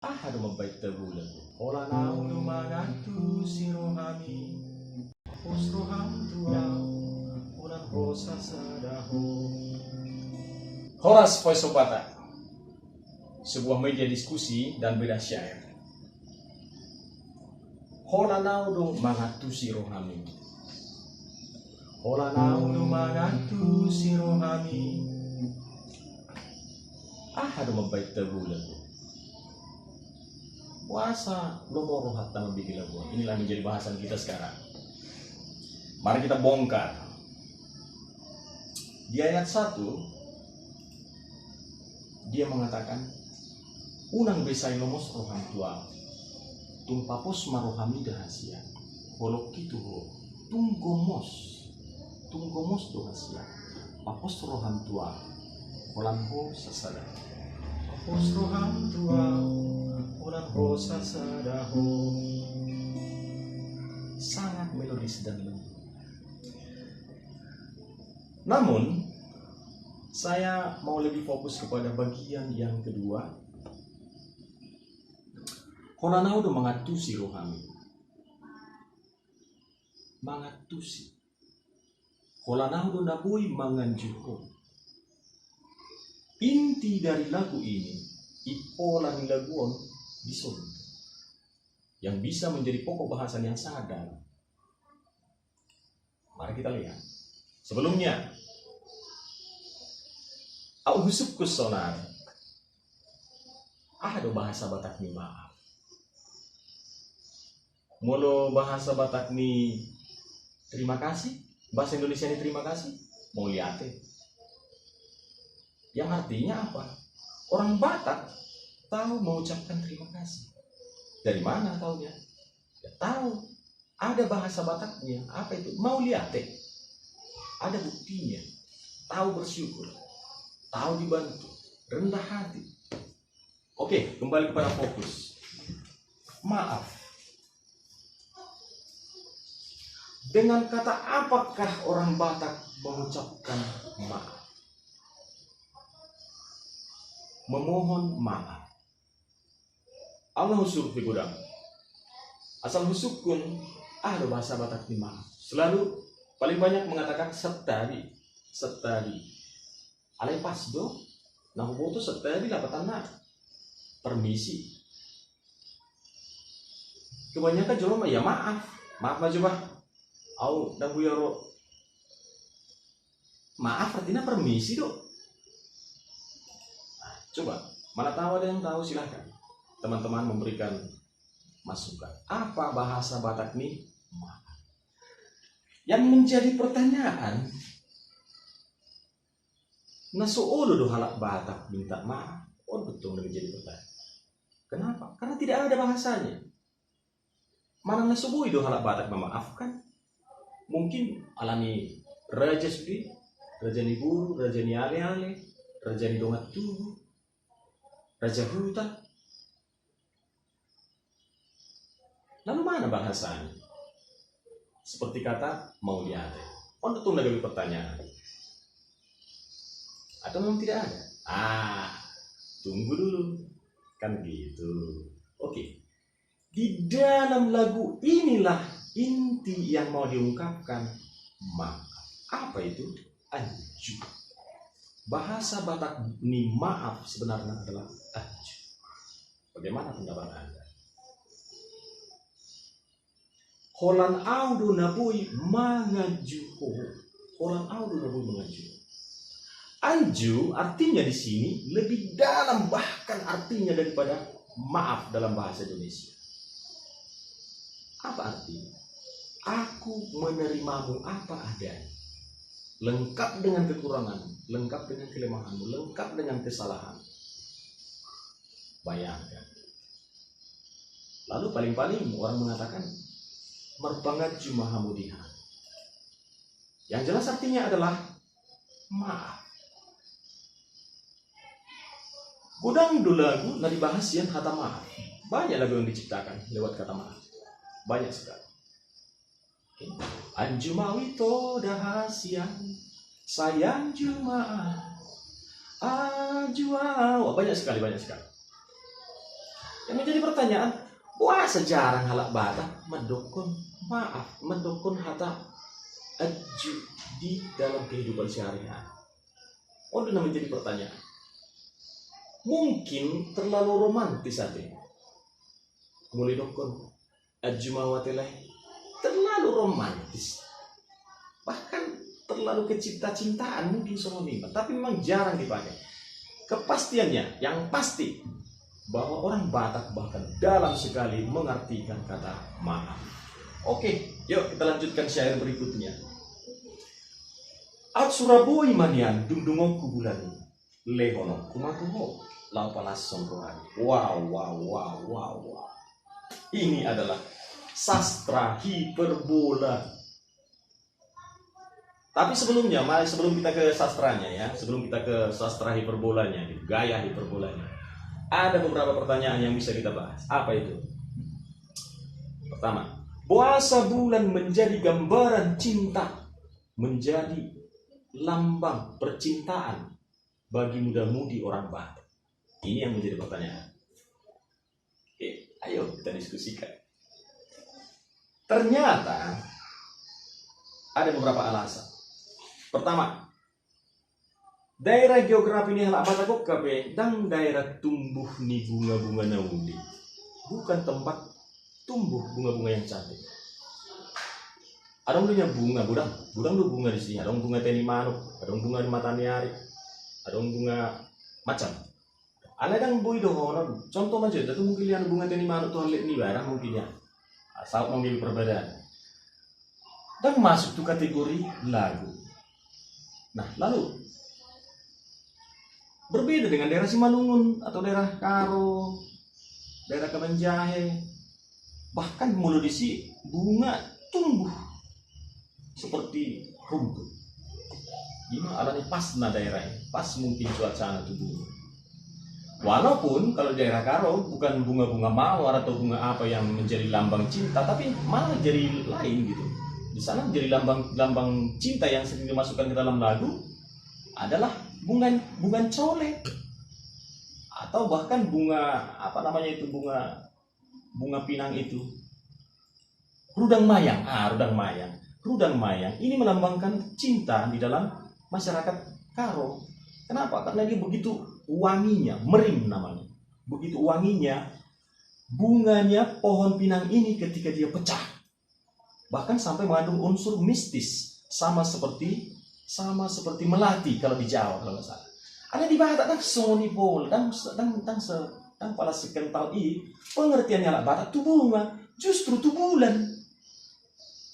Ahadu mabait tabulan. Ola naudu magatu sirohami. Usroham tua. Ulan hosa sadaho. Horas Voice of Batak, sebuah media diskusi dan beda syair. Hola naudu magatu sirohami. Ola naudu magatu sirohami. Ahadu mabait tabulan. Puasa lomoro hatta mabiti labuan. Inilah menjadi bahasan kita sekarang. Mari kita bongkar. Di ayat 1 dia mengatakan unang besai lomos roham tua tumpapos marohami dahasia holok kituho tunggomos dahasia papos roham tua kolanho sasada papos roham tua kolanho sasadaho. Sangat melodis dan lembut. Namun saya mau lebih fokus kepada bagian yang kedua. Horanau do mangatusi rohami. Mangatusi. Horanau do nabui manganjuko. Inti dari lagu ini, ipola ni laguon disebut. Yang bisa menjadi pokok bahasan yang sangat dalam. Mari kita lihat. Sebelumnya, au husuk kusonar. Ada bahasa Batak ni maaf. Molo bahasa Batak ni terima kasih, bahasa Indonesia ni terima kasih, mau liate. Yang artinya apa? Orang Batak tahu mengucapkan terima kasih. Dari mana taunya? Ya, tahu. Ada bahasa Bataknya. Apa itu? Mau liate. Ada buktinya. Tahu bersyukur. Tahu dibantu. Rendah hati. Oke, kembali kepada fokus. Maaf. Dengan kata apakah orang Batak mengucapkan maaf? Memohon maaf. Allah husuk fi gudang. Asal husukun ada bahasa Batak di maaf. Selalu paling banyak mengatakan setari. Alai pasdo, nah boto setari lapatana. Permisi. Kebanyakan joroma ya maaf aja bah. Au dabuyaro. Maaf artinya permisi dong. Nah, coba, mana tahu ada yang tahu silahkan. Teman-teman memberikan masukan. Apa bahasa Batak nih? Maaf. Yang menjadi pertanyaan, nasuolo do halak Batak minta maaf. Oh betul menjadi pertanyaan. Kenapa? Karena tidak ada bahasanya. Mana nasubui do halak Batak memaafkan? Mungkin alami raja sudi, raja ni guru, raja ni ale-ale, raja ni dongat tubuh, raja hutan. Lalu mana bahasanya? Seperti kata mau lihat. Oh betul lagi pertanyaan. Atau memang tidak ada? Tunggu dulu. Kan gitu. Oke. Di dalam lagu inilah inti yang mau diungkapkan maaf. Apa itu? Anju. Bahasa Batak ini maaf sebenarnya adalah anju. Bagaimana pendapat Anda? Holan audu nabui mangajuho. Holan audu nabui mangajuho. Anju artinya di sini lebih dalam bahkan artinya daripada maaf dalam bahasa Indonesia. Apa artinya? Aku menerimamu apa adanya. Lengkap dengan kekuranganmu, lengkap dengan kelemahanmu, lengkap dengan kesalahan. Bayangkan. Lalu paling-paling orang mengatakan merbangat jumahamudiha. Yang jelas artinya adalah maaf. Gudang dulu lagu nadi bahasian kata maaf. Banyak lagu yang diciptakan lewat kata maaf. Banyak sekali. Anjumawi to dahasian sayang jumaah ajuau. Banyak sekali. Yang menjadi pertanyaan, wah sejarah halak Batak mendukun hata aju di dalam kehidupan sehari-hari. Oh, itu menjadi pertanyaan. Mungkin terlalu romantis saja. Mulai dukun aju mawateleh terlalu romantis. Bahkan terlalu kecinta-cintaan mungkin soalnya, tapi memang jarang dipakai. Kepastiannya yang pasti bahwa orang Batak bahkan dalam sekali mengartikan kata maaf. Oke, yuk kita lanjutkan syair berikutnya. At Surabaya manian dungdungoku bulan lehono kumatuho lau palas songkohani. Wow. Ini adalah sastra hiperbola. Tapi sebelumnya, sebelum kita ke sastranya ya, sebelum kita ke sastra hiperbolanya, gaya hiperbolanya, ada beberapa pertanyaan yang bisa kita bahas. Apa itu? Pertama, puasa bulan menjadi gambaran cinta, menjadi lambang percintaan bagi muda-mudi orang Batak. Ini yang menjadi pertanyaan. Oke, ayo kita diskusikan. Ternyata ada beberapa alasan. Pertama, daerah geografi ini halak Batak kabe dan daerah tumbuh ni bunga-bunga nauli. Bukan tempat tumbuh bunga-bunga yang cantik. Ada punya bunga, budang lu bunga di sini. Ada bunga teni manuk, ada bunga di mataniari, ada bunga macam. Ada yang bui dohono. Contoh aja, itu mungkin yang bunga teni manuk tuh lihat nih barang mungkin ya. Asal mengambil perbedaan. Dan masuk tuh kategori lagu. Nah, lalu berbeda dengan daerah Simalungun atau daerah Karo, daerah Kemenjahe, bahkan mulai di sini bunga tumbuh seperti rumput. Gimana alanya pas daerah ini, pas mungkin cuaca itu bunga. Walaupun kalau daerah Karo bukan bunga-bunga mawar atau bunga apa yang menjadi lambang cinta, tapi malah jadi lain gitu. Di sana menjadi lambang cinta yang sering dimasukkan ke dalam lagu adalah bunga colek atau bahkan bunga apa namanya itu bunga pinang itu rudang mayang. Rudang mayang ini melambangkan cinta di dalam masyarakat Karo. Kenapa? Karena dia begitu wanginya, merim namanya. Begitu wanginya bunganya pohon pinang ini ketika dia pecah. Bahkan sampai mengandung unsur mistis, sama seperti melati kalau di Jawa kalau nggak salah. Ada di Batak dan soni pol dan pada sekental ini pengertiannya lah Batak itu bunga, justru itu bulan.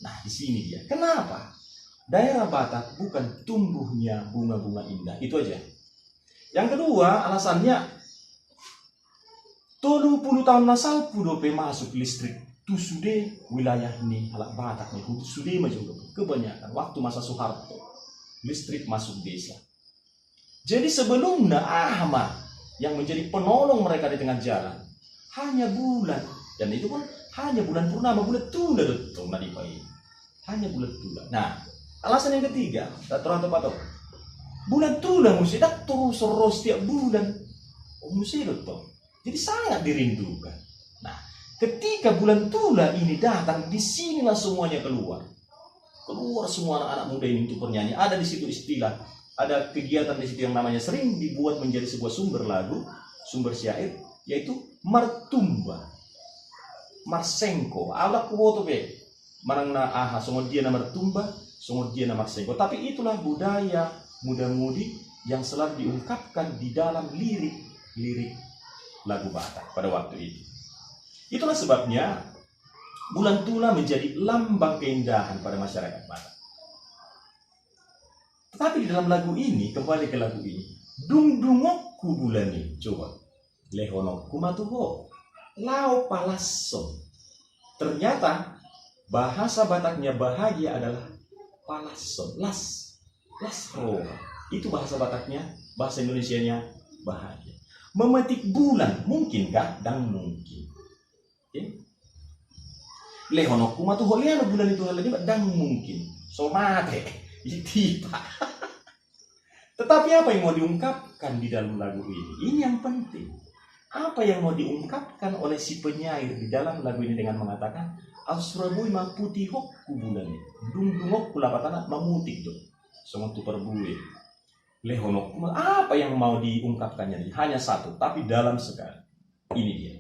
Nah di sini dia. Kenapa? Daerah Batak bukan tumbuhnya bunga-bunga indah, itu aja. Yang kedua alasannya 30 tahun nasal pudope masuk listrik. Itu sudah wilayah ini halak Batak nih, itu sudah maju kebanyakan waktu masa Soeharto listrik masuk desa. Jadi sebelumnya Ahmad yang menjadi penolong mereka di tengah jalan hanya bulan, dan itu pun hanya bulan purnama, bulan tunda betul nadipai, hanya bulan tunda. Nah alasan yang ketiga, bulan tunda mesti tak terus setiap bulan, mesti betul. Jadi sangat dirindukan. Ketika bulan Tula ini datang, disinilah semuanya keluar semua anak-anak muda ini untuk bernyanyi. Ada di situ istilah, ada kegiatan di situ yang namanya sering dibuat menjadi sebuah sumber lagu, sumber syair, yaitu martumba, marsengko. Ada kuwoto be, marangna aha, somod dia nama martumba, somod dia nama marsengko. Tapi itulah budaya muda-mudi yang selalu diungkapkan di dalam lirik lagu Batak pada waktu itu. Itulah sebabnya bulan Tula menjadi lambang keindahan pada masyarakat Batak. Tetapi di dalam lagu ini, kembali ke lagu ini, dungdungokku bulani, coba lehono kumatuho lau palasso. Ternyata bahasa Bataknya bahagia adalah palasso, las roa. Itu bahasa Bataknya, bahasa Indonesianya bahagia. Memetik bulan, mungkinkah? Dan mungkin. Lehono kuma tuh holiano bulan itu lagi dan mungkin somate itu. Tetapi apa yang mau diungkapkan di dalam lagu ini? Ini yang penting. Apa yang mau diungkapkan oleh si penyair di dalam lagu ini dengan mengatakan Austrabui ma putih hok kubulan dungdungok kulapatana mamutik do semua tu perbui lehonok. Apa yang mau diungkapkannya? Hanya satu, tapi dalam sekali. Ini dia.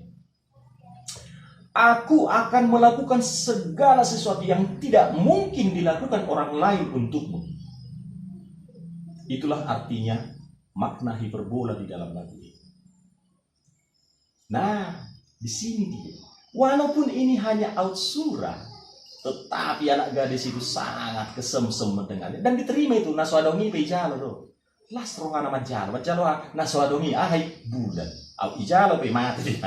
Aku akan melakukan segala sesuatu yang tidak mungkin dilakukan orang lain untukmu. Itulah artinya makna hiperbola di dalam lagu ini. Nah, di sini dia. Walaupun ini hanya outsura, tetapi anak gadis itu sangat kesemsem mendengarnya dan diterima itu naswadongi pejalo do. Las rohana majalo naswadongi ahai bulan. Au ijalo pe mati.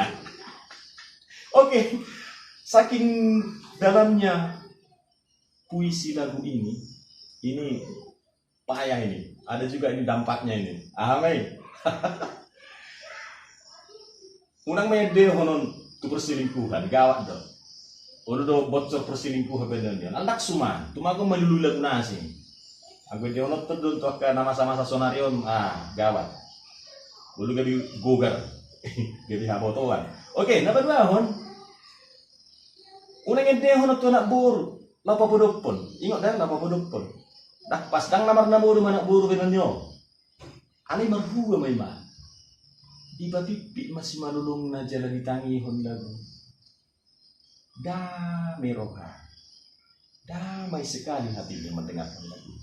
Oke. Saking dalamnya puisi lagu ini payah ini. Ada juga ini dampaknya ini. Amin. Unang mede honon tu perselingkuhan gawat do. Udah do bocor perselingkuhan benernya. Andak suma, tumago melulu lagu nasi. Aku dia honon terdun tuh ke nama masa sonarion gawat. Ulu gabi gogar. Gabi habotoan. Oke, napa dua hon? Unang mede honon tu anak buru. Lapa podopon. Ingat dah lapa podopon. Dah pas dang namar buru mana buru benernya. Ali marhua memang. Iba pipi masih malulung na jalan ditangi hon lagu. Damai roha. Damai sekali hatinya mendengarkan lagu.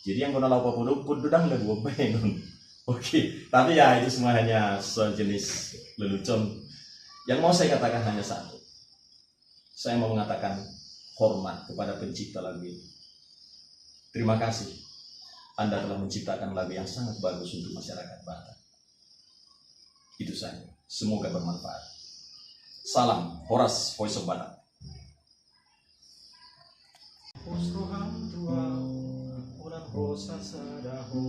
Jadi yang kena lau pun dudang lagu bengun. Oke, tapi ya itu semua hanya sejenis lelucon. Yang mau saya katakan hanya satu. Saya mau mengatakan hormat kepada pencipta lagu ini. Terima kasih. Anda telah menciptakan lagu yang sangat bagus untuk masyarakat Batak. Itu saja. Semoga bermanfaat. Salam Horas Voice of Batak. Osroham tua orang rosa sadaho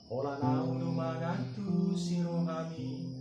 ola naulu manatu sirohami